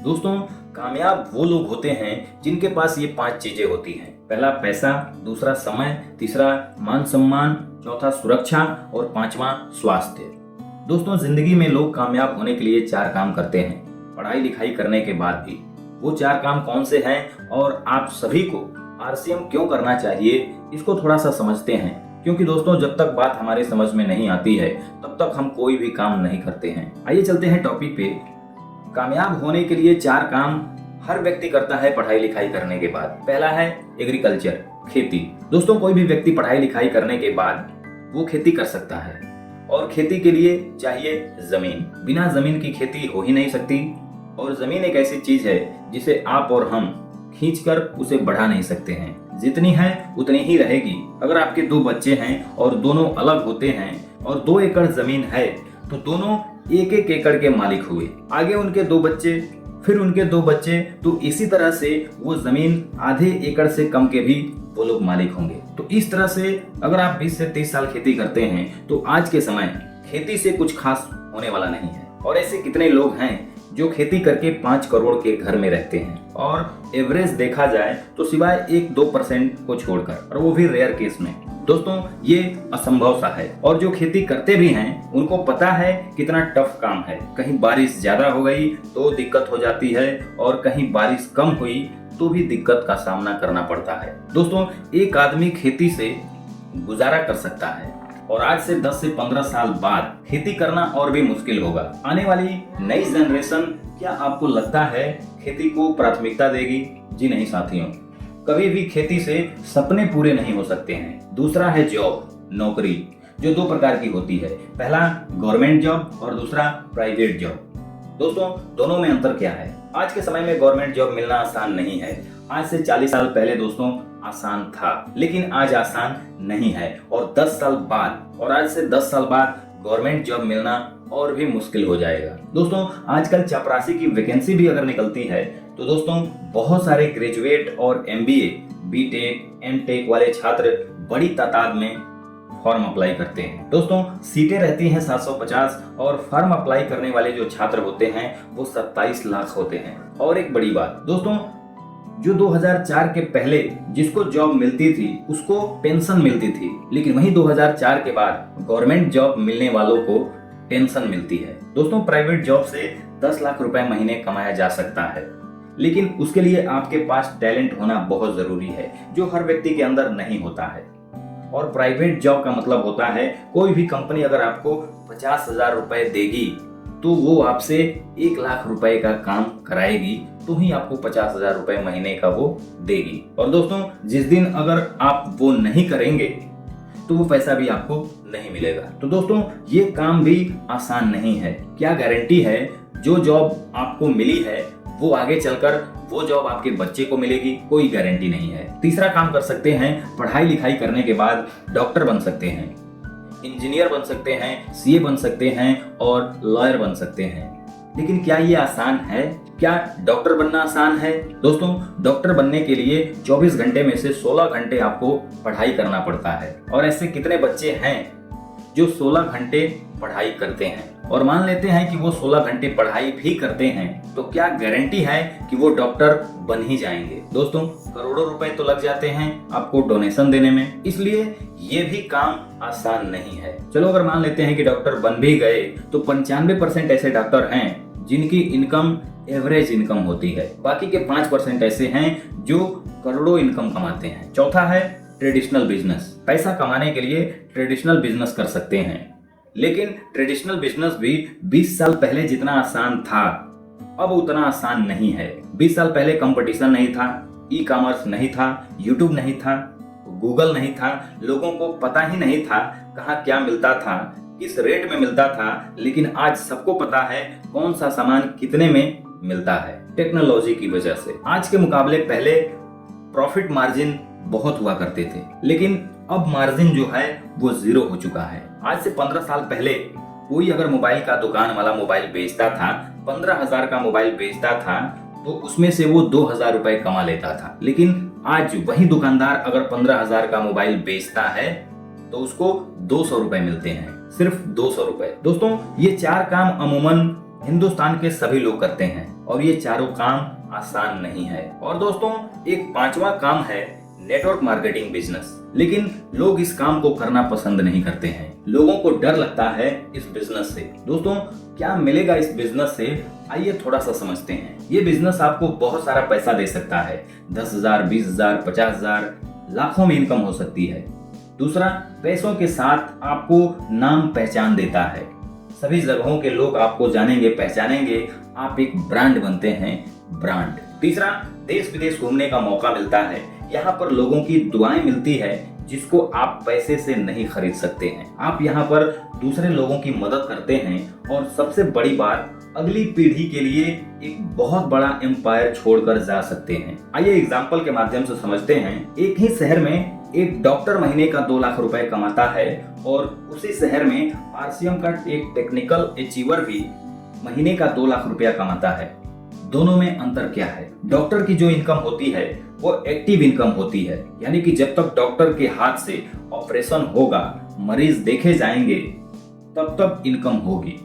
दोस्तों, कामयाब वो लोग होते हैं जिनके पास ये 5 चीजें होती हैं। पहला पैसा, दूसरा समय, तीसरा मान सम्मान, चौथा सुरक्षा और पांचवा स्वास्थ्य। दोस्तों, जिंदगी में लोग कामयाब होने के लिए 4 काम करते हैं, पढ़ाई लिखाई करने के बाद भी। वो 4 काम कौन से हैं और आप सभी को आरसीएम क्यों करना चाहिए, इसको थोड़ा सा समझते हैं। क्योंकि दोस्तों, जब तक बात हमारे समझ में नहीं आती है तब तक हम कोई भी काम नहीं करते हैं। आइए चलते हैं टॉपिक पे। कामयाब होने के लिए 4 काम हर व्यक्ति करता है पढ़ाई लिखाई करने के बाद। पहला है एग्रीकल्चर, खेती। दोस्तों, कोई भी व्यक्ति पढ़ाई लिखाई करने के बाद वो खेती कर सकता है और खेती के लिए चाहिए जमीन। बिना जमीन की खेती हो ही नहीं सकती और जमीन एक ऐसी चीज है जिसे आप और हम खींचकर उसे बढ़ा नहीं सकते हैं। जितनी है उतनी ही रहेगी। अगर आपके 2 बच्चे हैं और दोनों अलग होते हैं और 2 एकड़ जमीन है तो दोनों 1-1 एकड़ के मालिक हुए। आगे उनके 2 बच्चे, फिर उनके 2 बच्चे, तो इसी तरह से वो जमीन आधे एकड़ से कम के भी वो लोग मालिक होंगे। तो इस तरह से अगर आप 20 से 30 साल खेती करते हैं तो आज के समय खेती से कुछ खास होने वाला नहीं है। और ऐसे कितने लोग हैं जो खेती करके 5 करोड़ के घर में रहते हैं और एवरेज देखा जाए तो सिवाय 1-2% को छोड़कर, और वो भी रेयर केस में। दोस्तों, ये असंभव सा है। और जो खेती करते भी हैं उनको पता है कितना टफ काम है। कहीं बारिश ज्यादा हो गई तो दिक्कत हो जाती है और कहीं बारिश कम हुई तो भी दिक्कत का सामना करना पड़ता है। दोस्तों, एक आदमी खेती से गुजारा कर सकता है और आज से 10 से 15 साल बाद खेती करना और भी मुश्किल होगा। आने वाली नई जनरेशन क्या आपको लगता है खेती को प्राथमिकता देगी? जी नहीं साथियों, कभी भी खेती से सपने पूरे नहीं हो सकते हैं। दूसरा है जॉब, नौकरी, जो 2 प्रकार की होती है। पहला गवर्नमेंट जॉब और दूसरा प्राइवेट जॉब। दोस्तों, दोनों में अंतर क्या है? आज के समय में गवर्नमेंट जॉब मिलना आसान नहीं है। आज से 40 साल पहले दोस्तों आसान था, लेकिन आज आसान नहीं है। और 10 साल बाद, और आज से 10 साल बाद गवर्नमेंट जॉब मिलना और भी मुश्किल हो जाएगा। दोस्तों, आजकल चपरासी की वैकेंसी भी अगर निकलती है तो दोस्तों बहुत सारे ग्रेजुएट और एमबीए, बीटेक, एमटेक वाले छात्र बड़ी तादाद में फॉर्म अप्लाई करते हैं। दोस्तों, सीटें रहती हैं 750 और फॉर्म अप्लाई करने वाले जो छात्र होते हैं वो 27 लाख होते हैं। और एक बड़ी बात दोस्तों, जो 2004 के पहले जिसको जॉब मिलती थी उसको पेंशन मिलती थी, लेकिन वहीं 2004 के बाद गवर्नमेंट जॉब मिलने वालों को पेंशन मिलती है। दोस्तों, प्राइवेट जॉब से 10 लाख रुपए महीने कमाया जा सकता है, लेकिन उसके लिए आपके पास टैलेंट होना बहुत जरूरी है, जो हर व्यक्ति के अंदर नहीं होता है। और प्राइवेट जॉब का मतलब होता है कोई भी कंपनी अगर आपको 50,000 रुपए देगी तो वो आपसे 1 लाख रुपए का काम कराएगी, तो ही आपको 50,000 रुपए महीने का वो देगी। और दोस्तों, जिस दिन अगर आप वो नहीं करेंगे तो वो पैसा भी आपको नहीं मिलेगा। तो दोस्तों, ये काम भी आसान नहीं है। क्या गारंटी है जो जॉब आपको मिली है वो आगे चलकर वो जॉब आपके बच्चे को मिलेगी? कोई गारंटी नहीं है। तीसरा काम कर सकते हैं, पढ़ाई लिखाई करने के बाद डॉक्टर बन सकते हैं, इंजीनियर बन सकते हैं, सीए बन सकते हैं और लॉयर बन सकते हैं। लेकिन क्या ये आसान है? क्या डॉक्टर बनना आसान है? दोस्तों, डॉक्टर बनने के लिए 24 घंटे में से 16 घंटे आपको पढ़ाई करना पड़ता है। और ऐसे कितने बच्चे हैं जो 16 घंटे पढ़ाई करते हैं? और मान लेते हैं कि वो 16 घंटे पढ़ाई भी करते हैं, तो क्या गारंटी है कि वो डॉक्टर बन ही जाएंगे? दोस्तों, करोड़ों रुपए तो लग जाते हैं आपको डोनेशन देने में, इसलिए ये भी काम आसान नहीं है। चलो, अगर मान लेते हैं कि डॉक्टर बन भी गए तो 95% ऐसे डॉक्टर हैं जिनकी इनकम एवरेज इनकम होती है। बाकी के 5% ऐसे हैं जो करोड़ों इनकम कमाते हैं। चौथा है ट्रेडिशनल बिजनेस। पैसा कमाने के लिए ट्रेडिशनल बिजनेस कर सकते हैं, लेकिन ट्रेडिशनल बिजनेस भी 20 साल पहले जितना आसान था अब उतना आसान नहीं है। 20 साल पहले कंपटीशन नहीं था, ई कॉमर्स नहीं था, यूट्यूब नहीं था, गूगल नहीं था, लोगों को पता ही नहीं था कहाँ क्या मिलता था, किस रेट में मिलता था। लेकिन आज सबको पता है कौन सा सामान कितने में मिलता है, टेक्नोलॉजी की वजह से। आज के मुकाबले पहले प्रॉफिट मार्जिन बहुत हुआ करते थे, लेकिन अब मार्जिन जो है वो 0 हो चुका है। आज से 15 साल पहले कोई अगर मोबाइल का दुकान वाला मोबाइल बेचता था, 15,000 का मोबाइल बेचता था, तो उसमें से वो 2,000 रुपए कमा लेता था। लेकिन आज वही दुकानदार अगर 15,000 का मोबाइल बेचता है तो उसको 200 रुपए मिलते हैं, सिर्फ 200 रुपए। दोस्तों, ये 4 काम अमूमन हिंदुस्तान के सभी लोग करते हैं, और ये चारों काम आसान नहीं है। और दोस्तों, एक पांचवा काम है नेटवर्क मार्केटिंग बिजनेस। लेकिन लोग इस काम को करना पसंद नहीं करते हैं। लोगों को डर लगता है इस बिजनेस से। दोस्तों, क्या मिलेगा इस बिजनेस से, आइए थोड़ा सा समझते हैं। ये बिजनेस आपको बहुत सारा पैसा दे सकता है। 10,000, 20,000, 50,000, लाखों में इनकम हो सकती है। दूसरा, पैसों के साथ आपको नाम पहचान देता है। सभी जगहों के लोग आपको जानेंगे, पहचानेंगे। आप एक ब्रांड बनते हैं, ब्रांड। तीसरा, देश विदेश घूमने का मौका मिलता है। यहाँ पर लोगों की दुआएं मिलती है जिसको आप पैसे से नहीं खरीद सकते हैं। आप यहाँ पर दूसरे लोगों की मदद करते हैं और सबसे बड़ी बात, अगली पीढ़ी के लिए एक बहुत बड़ा एम्पायर छोड़कर जा सकते हैं। आइए एग्जाम्पल के माध्यम से समझते हैं। एक ही शहर में एक डॉक्टर महीने का 2 लाख रुपए कमाता है और उसी शहर में आरसीएम का एक टेक्निकल अचीवर भी महीने का 2 लाख रुपया कमाता है। दोनों में अंतर क्या है? डॉक्टर की जो इनकम होती है वो एक्टिव इनकम होती है, यानी कि जब तक डॉक्टर के हाथ से ऑपरेशन होगा, मरीज देखे जाएंगे, तब तक इनकम होगी।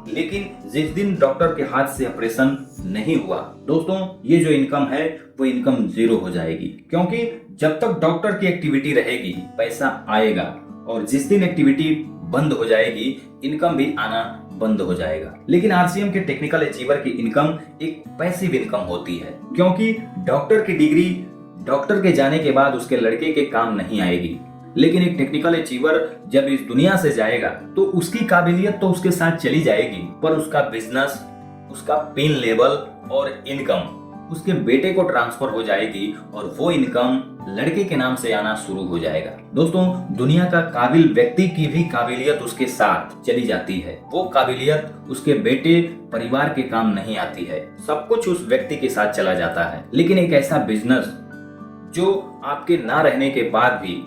लेकिन जिस दिन डॉक्टर के हाथ से ऑपरेशन नहीं हुआ, दोस्तों, ये जो इनकम है वो इनकम जीरो हो जाएगी। क्योंकि जब तक डॉक्टर की एक्टिविटी रहेगी पैसा आएगा, और जिस दिन एक्टिविटी बंद हो जाएगी इनकम भी आना बंद हो जाएगा। लेकिन आरसीएम के टेक्निकल अचीवर की इनकम एक पैसिव इनकम होती है, क्योंकि डॉक्टर की डिग्री डॉक्टर के जाने के बाद उसके लड़के के काम नहीं आएगी। लेकिन एक टेक्निकल अचीवर जब इस दुनिया से जाएगा तो उसकी काबिलियत तो उसके साथ चली जाएगी, पर उसका बिजनेस, उसका पिन लेवल और इनकम उसके बेटे को ट्रांसफर हो जाएगी और वो इनकम लड़के के नाम से आना शुरू हो जाएगा। दोस्तों, दुनिया का काबिल व्यक्ति की भी काबिलियत उसके साथ चली जाती है। वो काबिलियत उसके बेटे, परिवार के काम नहीं आती है। सब कुछ उस व्यक्ति के साथ चला जाता है। लेकिन एक ऐसा बिजनेस जो आपके ना रहने के बाद भी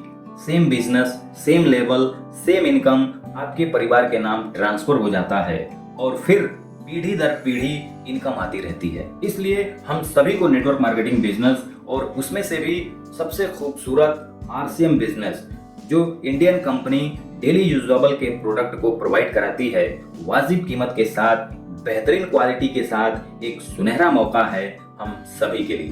same business, same level, same income आपके परिवार के नाम ट्रांसफर हो जाता है और फिर पीढ़ी दर पीढ़ी इनकम आती रहती है। इसलिए हम सभी को नेटवर्क मार्केटिंग बिजनेस, और उसमें से भी सबसे खूबसूरत आरसीएम बिजनेस, जो इंडियन कंपनी डेली यूजेबल के प्रोडक्ट को प्रोवाइड कराती है, वाजिब कीमत के साथ, बेहतरीन क्वालिटी के साथ, एक सुनहरा मौका है हम सभी के लिए।